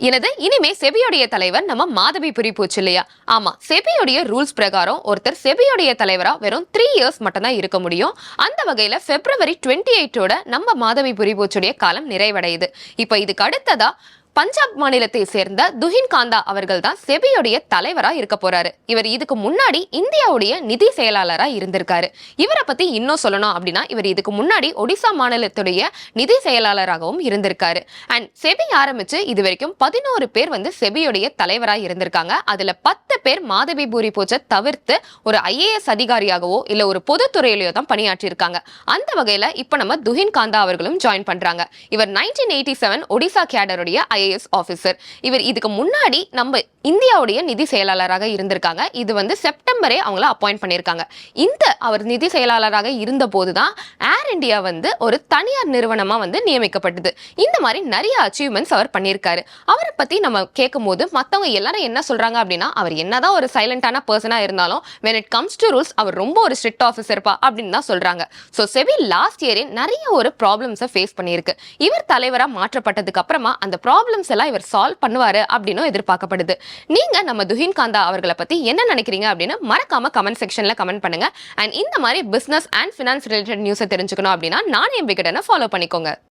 எனது இனிமே செபியோடைய தலைவர் நம்ம மாதவிபுரி போச்சு இல்லையா? ஆமா, செபியோடைய ரூல்ஸ் பிரகாரம் ஒருத்தர் செபியோடைய தலைவரா வெறும் 3 இயர்ஸ் மட்டும் தான் இருக்க முடியும். அந்த வகையில February 28 நம்ம மாதவிபுரி போச்சுடைய காலம் நிறைவடையுது. இப்ப இதுக்கு அடுத்ததா பஞ்சாப் மாநிலத்தை சேர்ந்த துஹின் காந்தா அவர்கள் தான் செபியோடைய தலைவரா இருக்க போறாரு. இவர் இதுக்கு முன்னாடி இந்தியாவுடைய நிதி செயலாளரா இருந்திருக்காரு. இவரை பத்தி இன்னும் சொல்லணும் அப்படின்னா, இவர் இதுக்கு முன்னாடி ஒடிசா மாநிலத்துடைய நிதி செயலாளராகவும் இருந்திருக்காரு. அண்ட் செபி ஆரம்பிச்சு இது வரைக்கும் 11 பேர் செபியோடைய தலைவரா இருந்திருக்காங்க. அதுல 10 பேர் மாதவிபுரி போச்சை தவிர்த்து ஒரு IAS அதிகாரியாகவோ இல்ல ஒரு பொதுத்துறையிலயோ தான் பணியாற்றி இருக்காங்க. அந்த வகையில இப்ப நம்ம துஹின் காந்தா அவர்களும் ஜாயின் பண்றாங்க. இவர் 1987 ஒடிசா கேடருடைய IAS ஆபீசர். இவர் இதுக்கு முன்னாடி நம்ம இந்தியாவுடைய நிதி செயலாளராக இருந்திருக்காங்க. இது செப்டம்பரே அவங்கள அப்பாயிண்ட் பண்ணியிருக்காங்க. இந்த அவர் நிதி செயலாளராக இருந்த போதுதான் ஏர் இந்தியா ஒரு தனியார் நிறுவனமா நியமிக்கப்பட்டது. இந்த மாதிரி நிறைய அச்சீவ்மெண்ட்ஸ் அவர் பண்ணியிருக்காரு. அவரை பத்தி நம்ம கேட்கும் போது மத்தவங்க எல்லாரும் என்ன சொல்றாங்க அப்படின்னா, அவர் என்னதான் ஒரு சைலண்டான பர்சனா இருந்தாலும் when it comes to rules அவர் ரொம்ப ஒரு ஸ்ட்ரிக்ட் ஆஃபீஸர் பா அப்படின்னு தான் சொல்றாங்க. ஸோ செபி லாஸ்ட் இயரே நிறைய ஒரு ப்ராப்ளம்ஸை ஃபேஸ் பண்ணியிருக்கு. இவர் தலைவரா மாற்றப்பட்டதுக்கு அப்புறமா அந்த ப்ராப்ளம்ஸ் எல்லாம் இவர் சால்வ் பண்ணுவாரு அப்படின்னு எதிர்பார்க்கப்படுது. நீங்க நம்ம துஹின் காந்தா அவர்களை பத்தி என்ன நினைக்கிறீங்க அப்படின்னு மறக்காம கமெண்ட் செக்ஷன்ல கமெண்ட் பண்ணுங்க. அண்ட் இந்த மாதிரி பிசினஸ் அண்ட் ஃபினான்ஸ் ரிலேட்டட் நியூஸை தெரிஞ்சுக்கணும் அப்படின்னா நானே விகடனை ஃபாலோ பண்ணிக்கோங்க.